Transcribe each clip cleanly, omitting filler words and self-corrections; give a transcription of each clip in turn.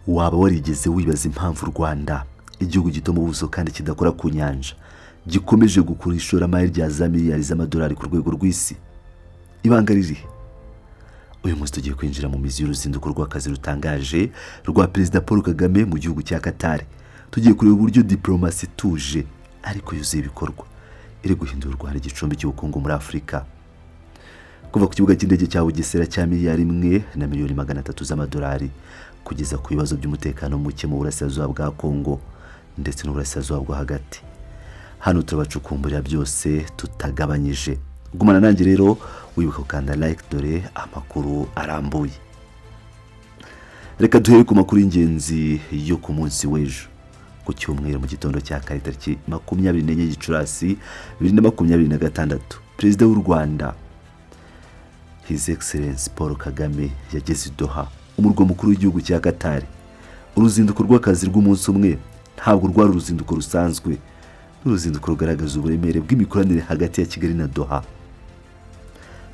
waba warigeze wibaza impamvu u Rwanda, igihugu gito mu buso kandi kidakora ku nyanja, gikomeje gukura ishoramari rya za miliyari z'amadolari ku rwego rw'isi? Ibanga riri uyu munsi tugiye kwinjira mu mizi y'uruzinduko rw'akazi rutangaje rwa Perezida Paul Kagame mu gihugu cya Qatar. Tugiye kureba uburyo diplomasi ituje ariko yuzuye ibikorwa iri guhindura u Rwanda igicumbi cy'ubukungu muri Afurika. Kuva ku kibuga cy'indege cya Bugesera cya miliyari 1,300,000 z'amadolari kugeza ku bibazo by'umutekano muke mu burasirazuba bwa Kongo ndetse n'uburasirazuba bwo hagati. Hano turabacukumburira byose tutagabanyije. Gumana nanjye rero wibuka gukanda like dore amakuru arambuye. Reka duhere ku makuru y'ingenzi yo ku munsi w'ejo. Ku cyumweru mu gitondo cya kare tariki 24 Gicurasi 2026, Perezida w'u Rwanda His Excellency Paul Kagame yageze i Doha, umurwa mukuru w'igihugu cya Qatar. Uruzinduko rw'akazi rw'umunsi umwe ntabwo rwari uruzinduko rusanzwe, uruzinduko rugaragaza uburemere bw'imikoranire hagati ya Kigali na Doha.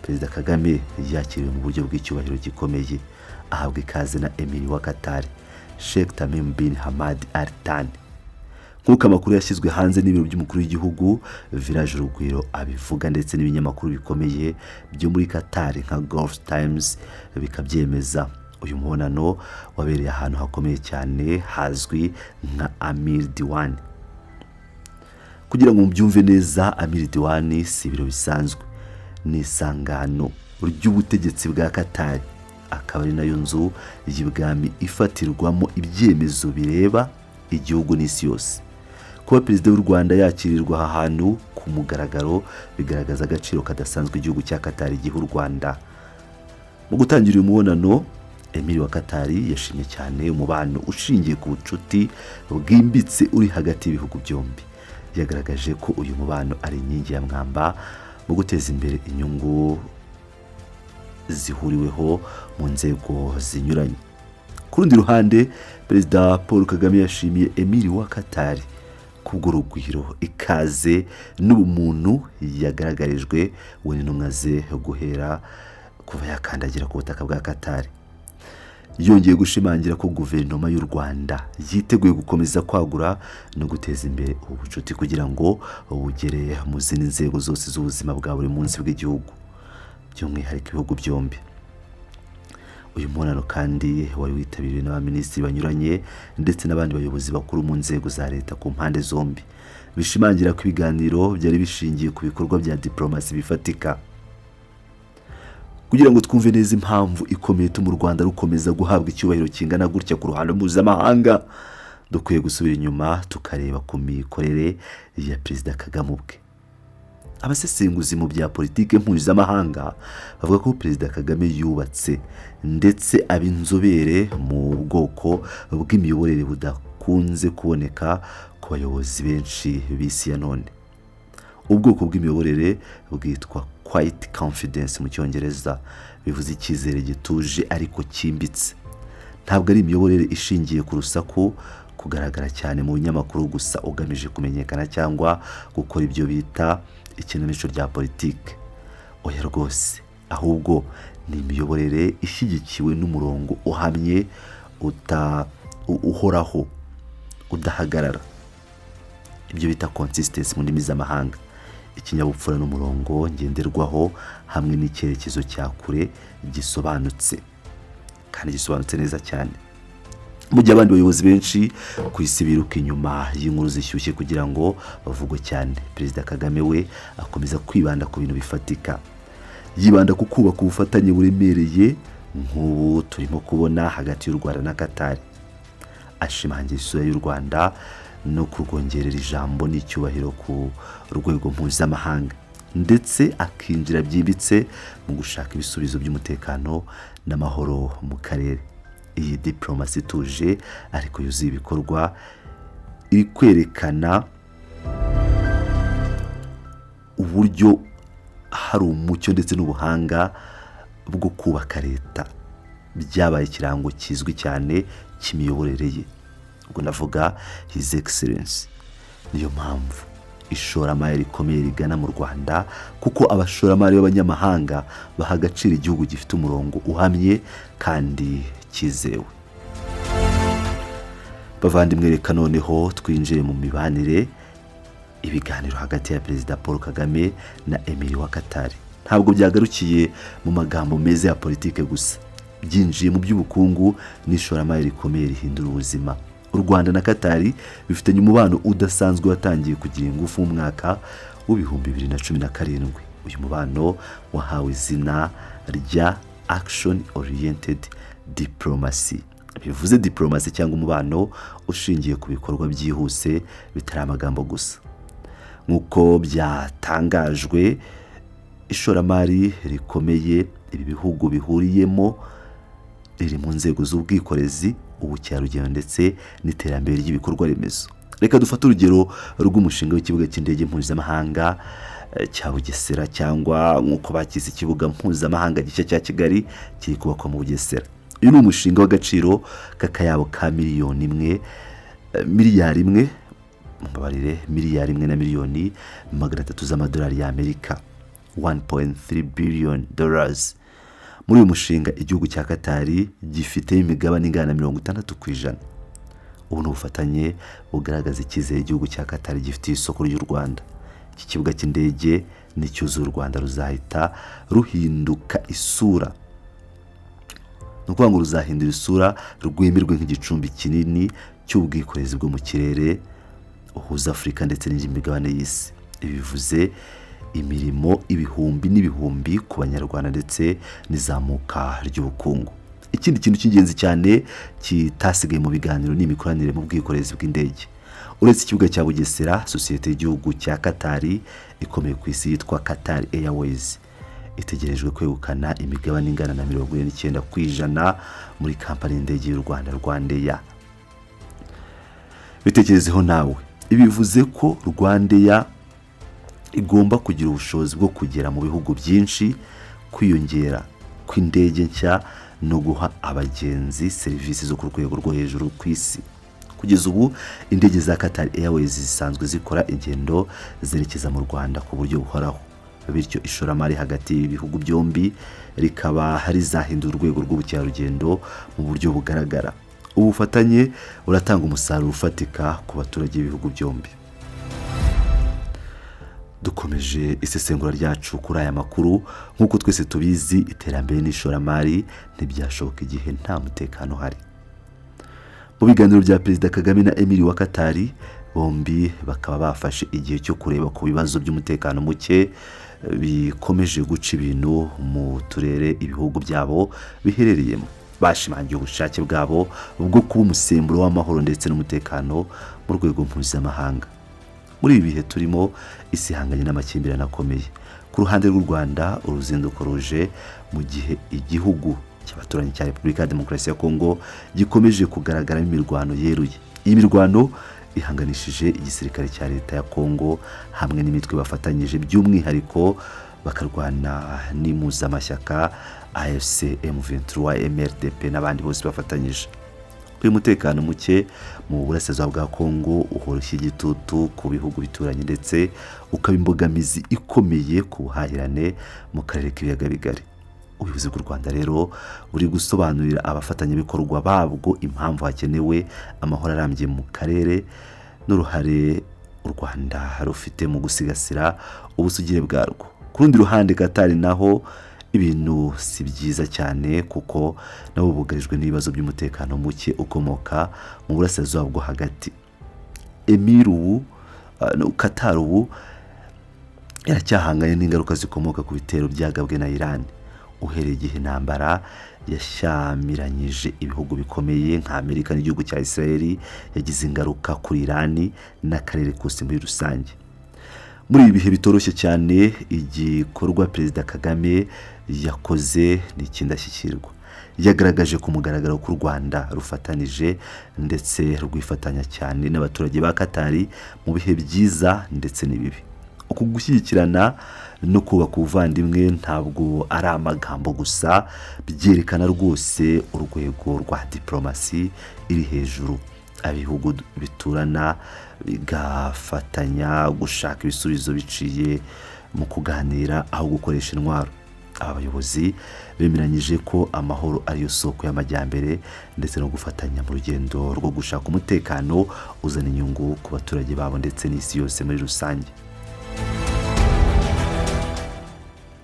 Perezida Kagame yakiriwe mu buryo bw'icyubahiro gikomeye, ahabwa ikaze na Emir wa Qatar Sheikh Tamim bin Hamad Al Thani. Nk'uko amakuru yashyizwe hanze n'ibiro by'umukuru w'igihugu Village Urugwiro abivuga ndetse n'ibinyamakuru bikomeye byo muri Qatar nka Gulf Times bikabyemeza, uyu mubonano wabereye ahantu hakomeye cyane hazwi nka Amir Diwan. Kugira ngo mubyumve neza, Amir Diwan si ibiro bisanzwe, ni isangano ry'ubutegetsi bwa Qatar, akaba ari nayo nzu y'ibwami ifatirwamo ibyemezo bireba igihugu n'isi yose. Kuba Perezida w'u Rwanda yakirirwa aha hantu ku mugaragaro bigaragaza agaciro kadasanzwe igihugu cya Qatar giha u Rwanda. Mu gutangira uyu mubonano, Emir wa Qatar yashimye cyane umubano ushingiye ku bucuti bwimbitse uri hagati y'ibihugu byombi. Yagaragaje ko uyu mubano ari inkingi ya mwamba mu guteza imbere inyungu zihuriweho mu nzego zinyuranye. Ku rundi ruhande, Perezida Paul Kagame yashimiye Emir wa Qatar kubw'urugwiro, ikaze n'ubumuntu yagaragarijwe we n'intumwa ze guhera kuva yakandagira ku butaka bwa Qatar. Yongeye gushimangira ko guverinoma y'u Rwanda yiteguye gukomeza kwagura no guteza imbere ubu bucuti kugira ngo bugere mu zindi nzego zose z'ubuzima bwa buri munsi bw'igihugu, by'umwihariko ibihugu byombi. Uyu mubonano kandi wari witabiriwe n'abaminisitiri banyuranye ndetse n'abandi bayobozi bakuru mu nzego za leta ku mpande zombi, bishimangira ko ibiganiro byari bishingiye ku bikorwa bya diplomasi bifatika. Kugira ngo twumve neza impamvu ikomeye ituma u Rwanda rukomeza guhabwa icyubahiro kingana gutya ku ruhando mpuzamahanga, dukwiye gusubira inyuma tukareba ku mikorere ya Perezida Kagame ubwe. Abasesenguzi mu bya politike mpuzamahanga bavuga ko Perezida Kagame yubatse ndetse aba inzobere mu bwoko bw'imiyoborere budakunze kuboneka ku bayobozi benshi b'isi ya none. Ubwoko bw'imiyoborere bwitwa quiet confidence mu Cyongereza, bivuze icyizere gituje ariko cyimbitse. Ntabwo ari imiyoborere ishingiye ku rusaku, kugaragara cyane mu binyamakuru gusa ugamije kumenyekana cyangwa gukora ibyo bita ikinamico rya politike. Oya rwose, ahubwo ni imiyoborere ishyigikiwe n'umurongo uhamye uhoraho udahagarara, ibyo bita consistency mu ndimi z'amahanga. Ikinyabupfura n'umurongo ngenderwaho hamwe n'icyerekezo cya kure gisobanutse kandi gisobanutse neza cyane. Mu gihe abandi bayobozi benshi ku isi biruka inyuma y'inkuru zishyushye kugira ngo bavugwe cyane, Perezida Kagame we akomeza kwibanda ku bintu bifatika. Yibanda ku kubaka ubufatanye buremereye nk'ubu turimo kubona hagati y'u Rwanda na Qatar. Ashimangira isura y'u Rwanda no kurwongerera ijambo n'icyubahiro ku rwego mpuzamahanga, ndetse akinjira byimbitse mu gushaka ibisubizo by'umutekano n'amahoro mu karere. Iyi diplomasi ituje ariko yuzuye ibikorwa iri kwerekana uburyo hari umucyo ndetse n'ubuhanga bwo kubaka leta, byabaye ikirango kizwi cyane cy'imiyoborere ye. Ubwo ndavuga His Excellency. Niyo mpamvu ishoramari rikomeye rigana mu Rwanda, kuko abashoramari b'abanyamahanga baha agaciro igihugu gifite umurongo uhamye kandi cyizewe. bavandimwe, reka noneho twinjiye mu mibanire, ibiganiro hagati ya Perezida Paul Kagame na Emir wa Qatar. Ntabwo byagarukiye mu magambo meza ya politike gusa, byinjiye mu by'ubukungu n'ishoramari rikomeye rihindura ubuzima. U Rwanda na Qatar bifitanye umubano udasanzwe watangiye kugira ingufu mu mwaka w'ibihumbi 2017. Uyu mubano wahawe izina rya Action Oriented Diplomacy, bivuze diplomasi cyangwa umubano ushingiye ku bikorwa byihuse bitari amagambo gusa. Nk'uko byatangajwe, ishoramari rikomeye ibi bihugu bihuriyemo riri mu nzego z'ubwikorezi, ubukerarugendo ndetse n'iterambere ry'ibikorwa remezo. Reka dufate urugero rw'umushinga w'ikibuga cy'indege mpuzamahanga cya Bugesera, cyangwa nk'uko bakize ikibuga mpuzamahanga gishya cya Kigali kiri kubakwa mu Bugesera. Uyu ni umushinga w'agaciro k'akayabo ka miliyari imwe na miliyoni 300 z'amadolari y'Amerika, $1.3 billion. Muri uyu mushinga igihugu cya Qatar gifite imigabane ingana na 60%. Ubu ni ubufatanye bugaragaza icyizere igihugu cya Qatar gifitiye isoko ry'u Rwanda. Iki kibuga cy'indege n'icyuzuye u Rwanda ruzahita ruhinduka isura, nuko ngo ruzahindura isura, rwemerwe nk'igicumbi kinini cy'ubwikorezi bwo mu kirere uhuza Afurika ndetse n'indi migabane y'isi. Ibi bivuze imirimo ibihumbi n'ibihumbi ku banyarwanda ndetse n'izamuka ry'ubukungu. Ikindi kintu cy'ingenzi cyane kitasigaye mu biganiro ni imikoranire mu bwikorezi bw'indege. Uretse ikibuga cya Bugesera, sosiyete y'igihugu cya Qatar ikomeye ku isi yitwa Qatar Airways itegerejwe kwegukana imigabane ingana na 49% muri kampani y'indege y'u Rwanda, Rwandair. Bitekerezeho nawe, ibi bivuze ko Rwandair igomba kugira ubushobozi bwo kugera mu bihugu byinshi, kwiyongera kw'indege nshya no guha abagenzi serivisi zo ku rwego rwo hejuru ku isi. Kugeza ubu indege za Qatar Airways zisanzwe zikora ingendo zerekeza mu Rwanda ku buryo buhoraho, bityo ishoramari hagati y'ibihugu byombi rikaba rizahindura urwego rw'ubukerarugendo mu buryo bugaragara. Ubufatanye buratanga umusaruro ufatika ku baturage b'ibihugu byombi. Dukomeje isesengura ryacu kuri aya makuru. Nk'uko twese tubizi, iterambere n'ishoramari ntibyashoboka igihe nta mutekano uhari. Mu biganiro bya Perezida Kagame na Emir wa Qatar, bombi bakaba bafashe igihe cyo kureba ku bibazo by'umutekano muke bikomeje guca ibintu mu turere ibihugu byabo biherereyemo. Bashimangiye ubushake bwabo bwo kuba umusemburo w'amahoro ndetse n'umutekano mu rwego mpuzamahanga. Muri ibi bihe turimo, isi ihanganye n'amakimbirane akomeye. Ku ruhande rw'u Rwanda, uruzinduko ruje mu gihe igihugu cy'abaturanyi cya Repubulika ya Demokarasi ya Kongo gikomeje kugaragaramo imirwano yeruye. Iyi mirwano ihanganishije igisirikare cya leta ya Kongo hamwe n'imitwe bafatanyije, by'umwihariko bakarwana n'impuzamashyaka AFC, M23, MRDP n'abandi bose bafatanyije. Uyu mutekano muke mu burasirazuba bwa Kongo uhoroshya igitutu ku bihugu bituranye ndetse ukaba imbogamizi ikomeye ku buhahirane mu karere k'ibiyaga bigari. Ubuyobozi bw'u Rwanda rero buri gusobanurira abafatanyabikorwa babwo impamvu hakenewe amahoro arambye mu karere n'uruhare u Rwanda rufite mu gusigasira ubusugire bwarwo. Ku rundi ruhande, Qatar naho ibintu si byiza cyane kuko nabo bugarijwe n'ibibazo by'umutekano muke ukomoka mu burasirazuba bwo hagati. Qatar ubu yaracyahanganye n'ingaruka zikomoka ku bitero byagabwe na Iran, uhereye igihe intambara yashyamiranyije ibihugu bikomeye nka Amerika n'igihugu cya Israel yagize ingaruka kuri Iran n'akarere kose muri rusange. Muri ibi bihe bitoroshye cyane, igikorwa Perezida Kagame yakoze ni ikindashyikirwa. Yagaragaje ku mugaragaro ko u Rwanda rufatanije ndetse rwifatanya cyane n'abaturage ba Qatar mu bihe byiza ndetse n'ibibi. Uku gushyigikirana no kubaka ubuvandimwe ntabwo ari amagambo gusa, byerekana rwose urwego rwa diplomasi iri hejuru. Ibihugu biturana bigafatanya gushaka ibisubizo biciye mu kuganira aho gukoresha intwaro. aba bayobozi bemeranyije ko amahoro ariyo soko y'amajyambere ndetse no gufatanya mu rugendo rwo gushaka umutekano uzana inyungu ku baturage babo ndetse n'isi yose muri rusange.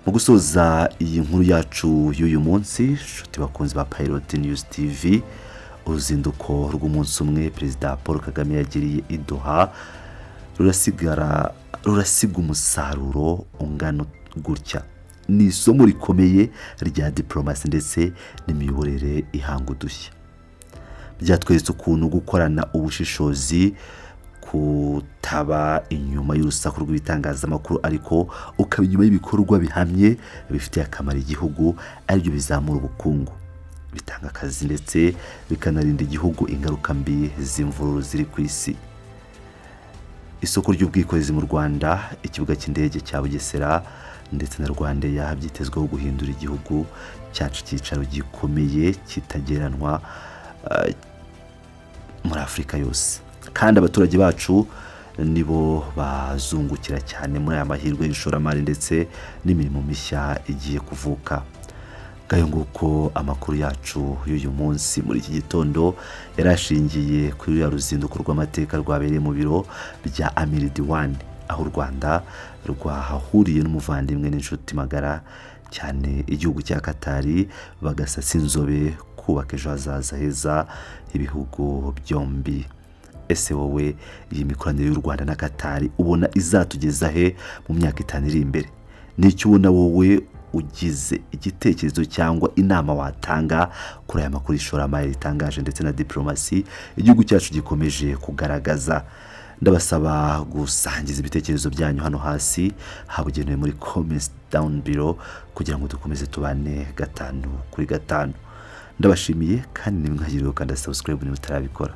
Mu gusoza iyi nkuru yacu y'uyu munsi, nshuti bakunzi ba Pilot News TV, uruzinduko rw'umunsi umwe Perezida Paul Kagame yagiriye i Doha rurasiga umusaruro ungana gutya. Ni isomo rikomeye rya diplomasi ndetse n'imiyoborere ihanga udushya. Byatweretse ukuntu gukorana ubushishozi kutaba inyuma y'urusaku rw'ibitangazamakuru ariko ukaba inyuma y'ibikorwa bihamye bifitiye akamaro igihugu, aribyo bizamura ubukungu, bitanga akazi ndetse bikanarinda igihugu ingaruka mbi z'imvururu ziri ku isi. Isoko ry'ubwikorezi mu Rwanda, ikibuga cy'indege cya Bugesera ndetse na Rwandair byitezweho guhindura igihugu cyacu cyicaro gikomeye kitageranwa muri Afurika yose, kandi abaturage bacu nibo bazungukira cyane muri aya mahirwe y'ishoramari ndetse n'imirimo mishya igiye kuvuka. Gayo nguko amakuru yacu y'uyu munsi muri iki gitondo yarashingiye kuri ruzinduko rw'amateka rwabereye mu biro bya Amir Diwan, aho u Rwanda rwahahuriye n'umuvandimwe n'inshuti magara cyane igihugu cya Katari, bagasasa inzobe kubaka ejo hazaza heza ibihugu byombi. Ese wowe iyi mikoranire y'u Rwanda na Katari ubona izatugeza he mu myaka 5 iri imbere? N'icyo ubona wowe ugize igitekerezo cyangwa inama watanga kuri aya makuru y'ishoramari ritangaje ndetse na diplomasi igihugu cyacu gikomeje kugaragaza? Ndabasaba gusangiza ibitekerezo byanyu hano hasi habugenewe muri comments down below kugira ngo dukomeze tubane 5 kuri 5. Ndabashimiye kandi nimwagiriwe kandi subscribe niba utarabikora.